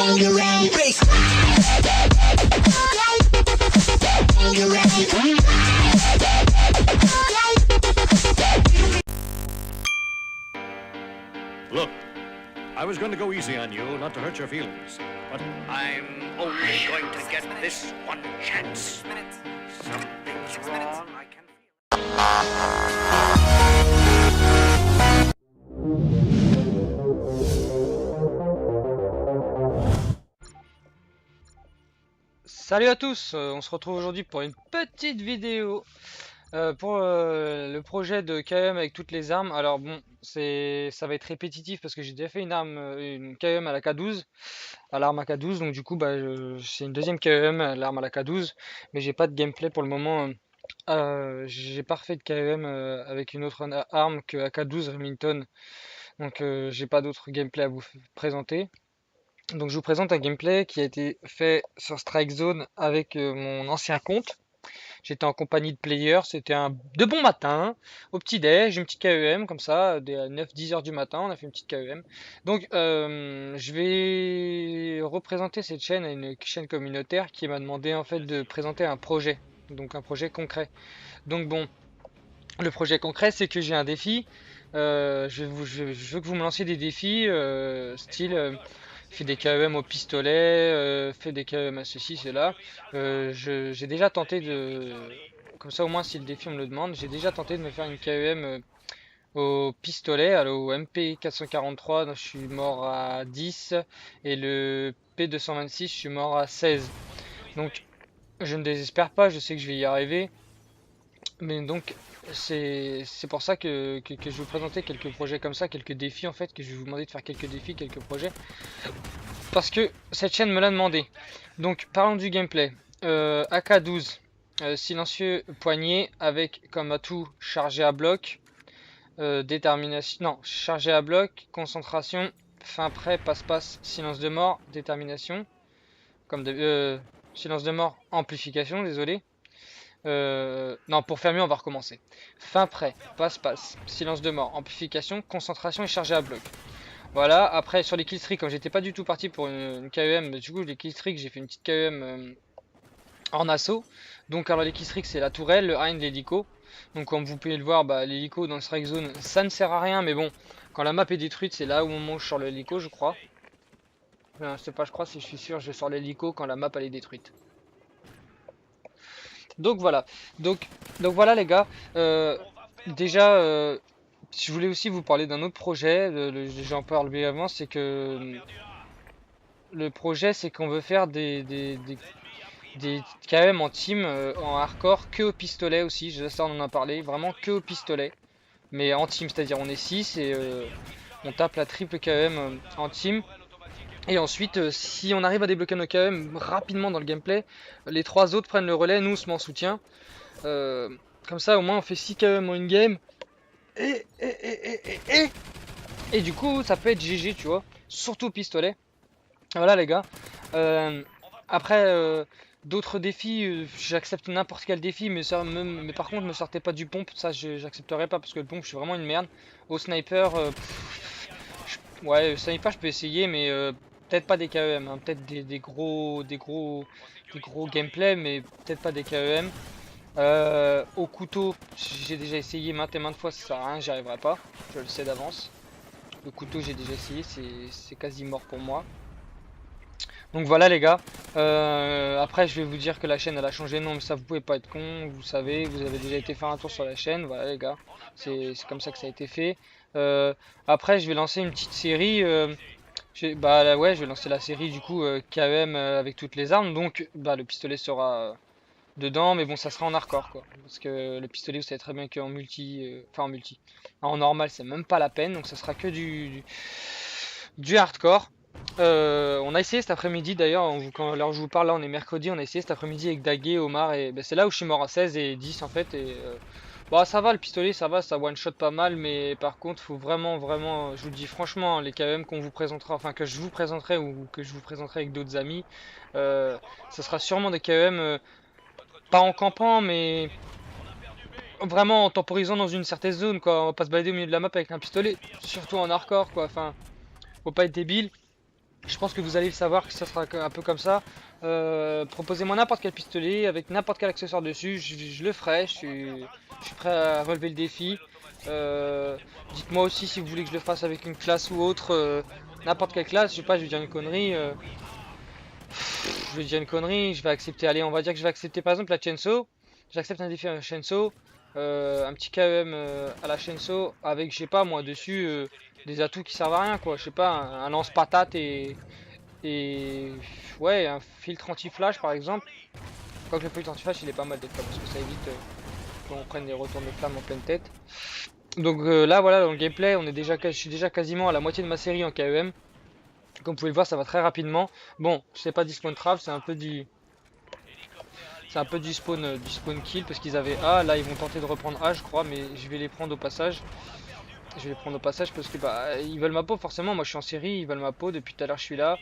Look, I was going to go easy on you, not to hurt your feelings, but I'm only going to get this one chance. Something's wrong, I can feel it. Salut à tous, on se retrouve aujourd'hui pour une petite vidéo pour le projet de KM avec toutes les armes. Alors bon, ça va être répétitif parce que j'ai déjà fait une KM à la K12, à l'arme AK-12, donc du coup c'est une deuxième KM à l'arme à la K12, mais j'ai pas de gameplay pour le moment. J'ai pas refait de KM avec une autre arme que AK-12 Remington, donc j'ai pas d'autre gameplay à vous présenter. Donc je vous présente un gameplay qui a été fait sur Strike Zone avec mon ancien compte. J'étais en compagnie de players, c'était de bon matin, au petit déj, une petite KEM comme ça, dès 9-10 heures du matin, on a fait une petite KEM. Donc je vais représenter cette chaîne à une chaîne communautaire qui m'a demandé en fait de présenter un projet, donc un projet concret. Donc bon, le projet concret c'est que j'ai un défi, je veux que vous me lanciez des défis style... Fais des KEM au pistolet, fais des KEM à ceci, cela. J'ai déjà tenté de... Comme ça au moins si le défi on me le demande, j'ai déjà tenté de me faire une KEM au pistolet, alors au MP443, donc je suis mort à 10, et le P226, je suis mort à 16. Donc je ne désespère pas, je sais que je vais y arriver. Mais donc c'est pour ça que je vais vous présenter quelques projets comme ça, quelques défis en fait, que je vais vous demander de faire quelques défis, quelques projets. Parce que cette chaîne me l'a demandé. Donc parlons du gameplay. AK-12, silencieux poignet avec comme atout chargé à bloc, détermination, non, chargé à bloc, concentration, fin prêt, passe-passe, silence de mort, détermination, comme silence de mort, amplification, désolé. Non, pour faire mieux, on va recommencer. Fin prêt, passe-passe, silence de mort, amplification, concentration et chargé à bloc. Voilà, après sur les killstreaks, comme j'étais pas du tout parti pour une KEM, du coup les killstreaks, j'ai fait une petite KEM en assaut. Donc alors les killstreaks c'est la tourelle, le Hind, l'hélico. Donc comme vous pouvez le voir, l'hélico dans le strike zone ça ne sert à rien, mais bon, quand la map est détruite c'est là où on mange sur l'hélico je crois. Enfin, je sais pas, je crois, si je suis sûr, je sors l'hélico quand la map elle est détruite. Donc voilà, donc voilà les gars, déjà je voulais aussi vous parler d'un autre projet, j'en parle brièvement, c'est que le projet c'est qu'on veut faire des KM en team, en hardcore, que au pistolet aussi, ça on en a parlé, vraiment que au pistolet, mais en team, c'est-à-dire on est 6 et on tape la triple KM en team. Et ensuite, si on arrive à débloquer nos KM rapidement dans le gameplay, les 3 autres prennent le relais, nous on se met en soutien. Comme ça au moins on fait 6 KM en une game. Et du coup ça peut être GG, tu vois, surtout au pistolet. Voilà les gars. Après d'autres défis, j'accepte n'importe quel défi, mais par contre me sortez pas du pompe, ça j'accepterai pas parce que le pompe je suis vraiment une merde. Au sniper, ouais, sniper je peux essayer, mais peut-être pas des KEM, hein, peut-être des gros gameplay, mais peut-être pas des KEM. Au couteau, j'ai déjà essayé maintes et maintes fois, ça sert à rien, j'y arriverai pas, je le sais d'avance. Le couteau j'ai déjà essayé, c'est quasi mort pour moi. Donc voilà les gars, après je vais vous dire que la chaîne elle a changé, non mais ça vous pouvez pas être con, vous savez, vous avez déjà été faire un tour sur la chaîne, voilà les gars, c'est comme ça que ça a été fait. Après je vais lancer une petite série, ouais je vais lancer la série du coup KM avec toutes les armes, donc le pistolet sera dedans, mais bon ça sera en hardcore quoi, parce que le pistolet vous savez très bien qu'en multi, enfin en multi, en normal c'est même pas la peine, donc ça sera que du hardcore. On a essayé cet après-midi d'ailleurs, alors je vous parle là on est mercredi, on a essayé cet après-midi avec Daguet, Omar et c'est là où je suis mort à 16 et 10 en fait et ça va le pistolet, ça va, ça one shot pas mal, mais par contre faut vraiment je vous dis franchement les KM qu'on vous présentera, enfin que je vous présenterai ou que je vous présenterai avec d'autres amis, ça sera sûrement des KM pas en campant mais vraiment en temporisant dans une certaine zone quoi, on va pas se balader au milieu de la map avec un pistolet, surtout en hardcore quoi, enfin faut pas être débile. Je pense que vous allez le savoir que ça sera un peu comme ça. Proposez-moi n'importe quel pistolet avec n'importe quel accessoire dessus, je le ferai, je suis prêt à relever le défi. Dites-moi aussi si vous voulez que je le fasse avec une classe ou autre, n'importe quelle classe, je sais pas, je vais dire une connerie. Je vais dire une connerie, je vais accepter, allez, on va dire que je vais accepter par exemple la Chainsaw. J'accepte un défi à la Chainsaw, un petit KEM à la Chainsaw avec, je sais pas moi, dessus des atouts qui servent à rien quoi. Je sais pas, un lance-patate et ouais, un filtre anti-flash par exemple. Quoique le filtre anti-flash il est pas mal des fois parce que ça évite qu'on prenne des retours de flamme en pleine tête. Donc là voilà, dans le gameplay, je suis déjà quasiment à la moitié de ma série en KEM. Comme vous pouvez le voir, ça va très rapidement. Bon, c'est pas du spawn trap, c'est un peu du spawn kill parce qu'ils avaient A. Là, ils vont tenter de reprendre A, je crois, mais je vais les prendre au passage. Je vais les prendre au passage parce que bah ils veulent ma peau forcément. Moi, je suis en série, ils veulent ma peau. Depuis tout à l'heure, je suis là.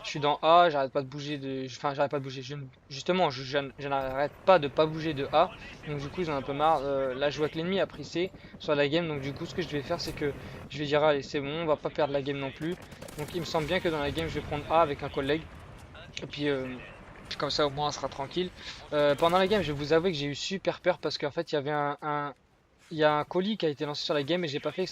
Je suis dans A, j'arrête pas de bouger enfin, j'arrête pas de bouger. Justement, je n'arrête pas de pas bouger de A. Donc du coup, ils ont un peu marre. Là, je vois que l'ennemi a pris C sur la game. Donc du coup, ce que je vais faire, c'est que je vais dire allez, c'est bon, on va pas perdre la game non plus. Donc il me semble bien que dans la game, je vais prendre A avec un collègue. Et puis comme ça au moins on sera tranquille. Pendant la game, je vais vous avouer que j'ai eu super peur parce qu'en fait il y avait il y a un colis qui a été lancé sur la game et j'ai pas fait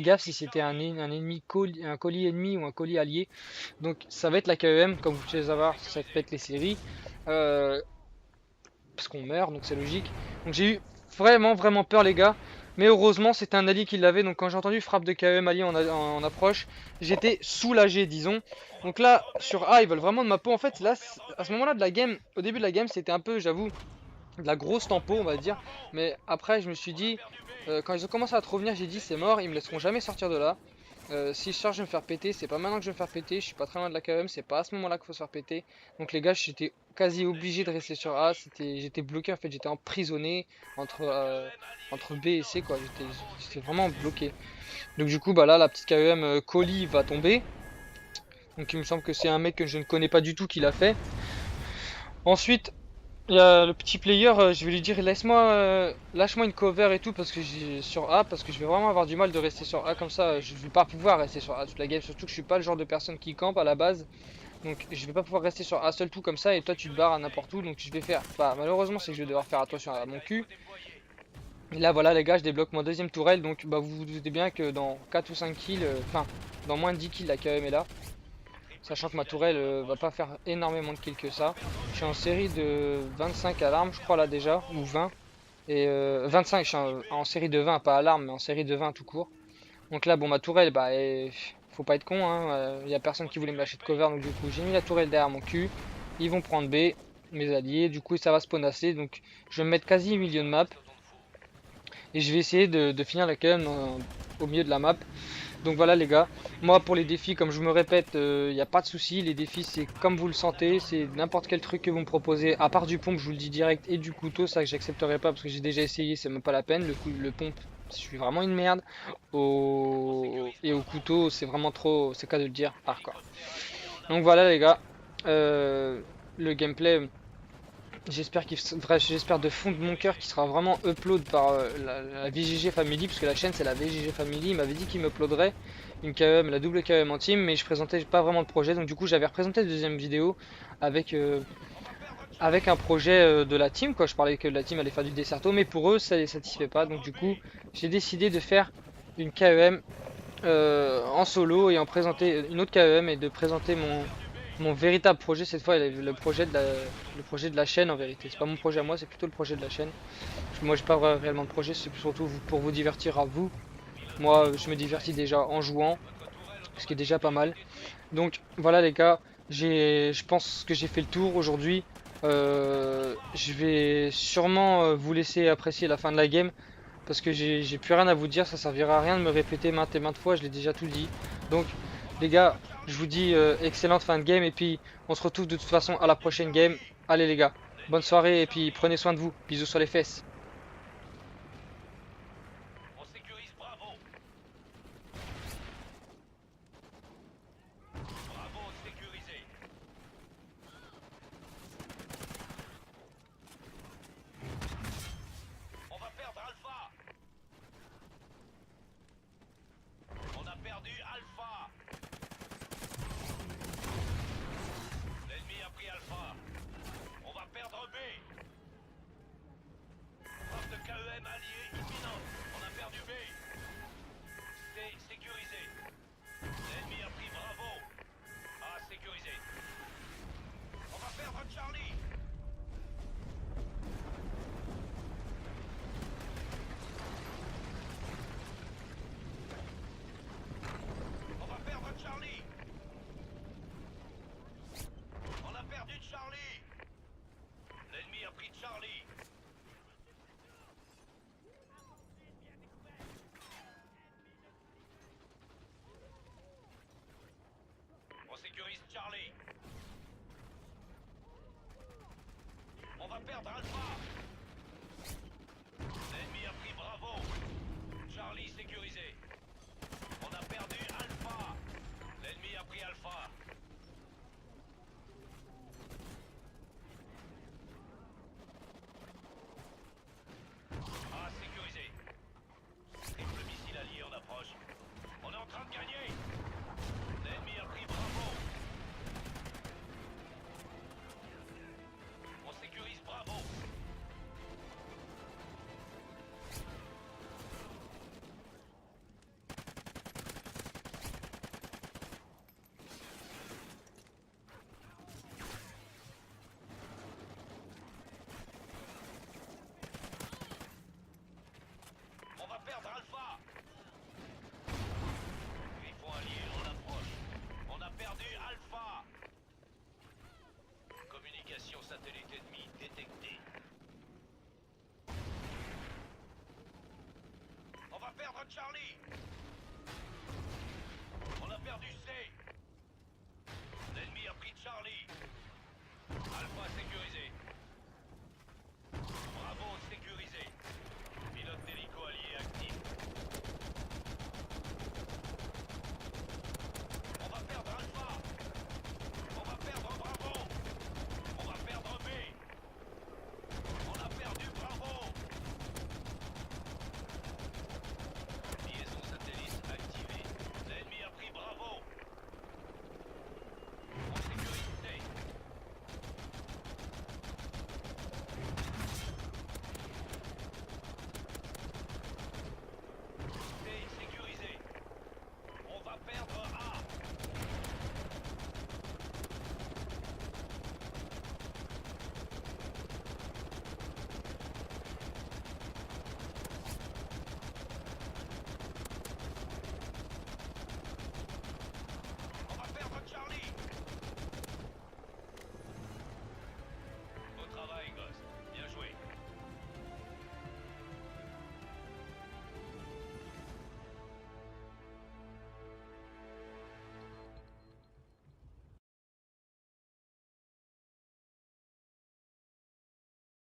gaffe si c'était un ennemi un colis ennemi ou un colis allié. Donc ça va être la KEM comme vous pouvez le savoir, ça peut être les séries. Euh, Parce qu'on meurt, donc c'est logique. Donc j'ai eu vraiment peur les gars. Mais heureusement c'était un allié qui l'avait, donc quand j'ai entendu frappe de KEM allié en approche, j'étais soulagé disons. Donc là sur A ils veulent vraiment de ma peau. En fait là à ce moment là de la game, au début de la game c'était un peu j'avoue de la grosse tempo on va dire. Mais après je me suis dit, quand ils ont commencé à trop venir j'ai dit c'est mort, ils me laisseront jamais sortir de là. Si je sors, je vais me faire péter. C'est pas maintenant que je vais me faire péter. Je suis pas très loin de la KM. C'est pas à ce moment-là qu'il faut se faire péter. Donc les gars, j'étais quasi obligé de rester sur A. J'étais bloqué en fait. J'étais emprisonné entre B et C quoi. J'étais vraiment bloqué. Donc du coup, bah là, la petite KM Colis va tomber. Donc il me semble que c'est un mec que je ne connais pas du tout qui l'a fait. Ensuite, il y a le petit player, je vais lui dire lâche-moi une cover et tout parce que j'ai sur A parce que je vais vraiment avoir du mal de rester sur A comme ça, je vais pas pouvoir rester sur A toute la game, surtout que je suis pas le genre de personne qui campe à la base. Donc je vais pas pouvoir rester sur A seul tout comme ça et toi tu te barres à n'importe où donc je vais faire. Bah malheureusement c'est que je vais devoir faire attention à mon cul. Et là voilà les gars, je débloque mon deuxième tourelle donc bah vous vous doutez bien que dans 4 ou 5 kills, enfin dans moins de 10 kills la KM est là. Sachant que ma tourelle va pas faire énormément de kills que ça. Je suis en série de 25 à l'arme, je crois là déjà, ou 20. Et 25, je suis en série de 20, pas à l'arme, mais en série de 20 tout court. Donc là, bon, ma tourelle, bah, faut pas être con, hein. Y a personne qui voulait me lâcher de cover, donc du coup, j'ai mis la tourelle derrière mon cul. Ils vont prendre B, mes alliés, du coup, ça va spawnasser. Donc, je vais me mettre quasi au milieu de map. Et je vais essayer de finir la KM au milieu de la map. Donc voilà les gars, moi pour les défis comme je me répète, il n'y a pas de souci, les défis c'est comme vous le sentez, c'est n'importe quel truc que vous me proposez, à part du pompe je vous le dis direct et du couteau, ça que j'accepterai pas parce que j'ai déjà essayé, c'est même pas la peine, le pompe je suis vraiment une merde, et au couteau c'est vraiment trop, c'est qu'à de le dire, hardcore. Donc voilà les gars, le gameplay j'espère de fond de mon cœur qu'il sera vraiment upload par la VGG Family, parce que la chaîne c'est la VGG Family. Il m'avait dit qu'il me uploaderait une KM, la double KM en team, mais je présentais pas vraiment de projet. Donc du coup j'avais représenté la deuxième vidéo avec, avec un projet de la team, quoi. Je parlais que la team allait faire du Desserto, mais pour eux ça les satisfait pas. Donc du coup j'ai décidé de faire une KM en solo et en présenter une autre KEM et de présenter mon véritable projet cette fois, le projet de la chaîne en vérité. C'est pas mon projet à moi, c'est plutôt le projet de la chaîne. Parce que moi j'ai pas réellement de projet, c'est surtout pour vous divertir à vous. Moi je me divertis déjà en jouant, ce qui est déjà pas mal. Donc voilà les gars, je pense que j'ai fait le tour aujourd'hui. Je vais sûrement vous laisser apprécier la fin de la game parce que j'ai plus rien à vous dire, ça servira à rien de me répéter maintes et maintes fois, je l'ai déjà tout dit. Donc les gars, je vous dis excellente fin de game et puis on se retrouve de toute façon à la prochaine game. Allez les gars, bonne soirée et puis prenez soin de vous, bisous sur les fesses. perdre Alpha.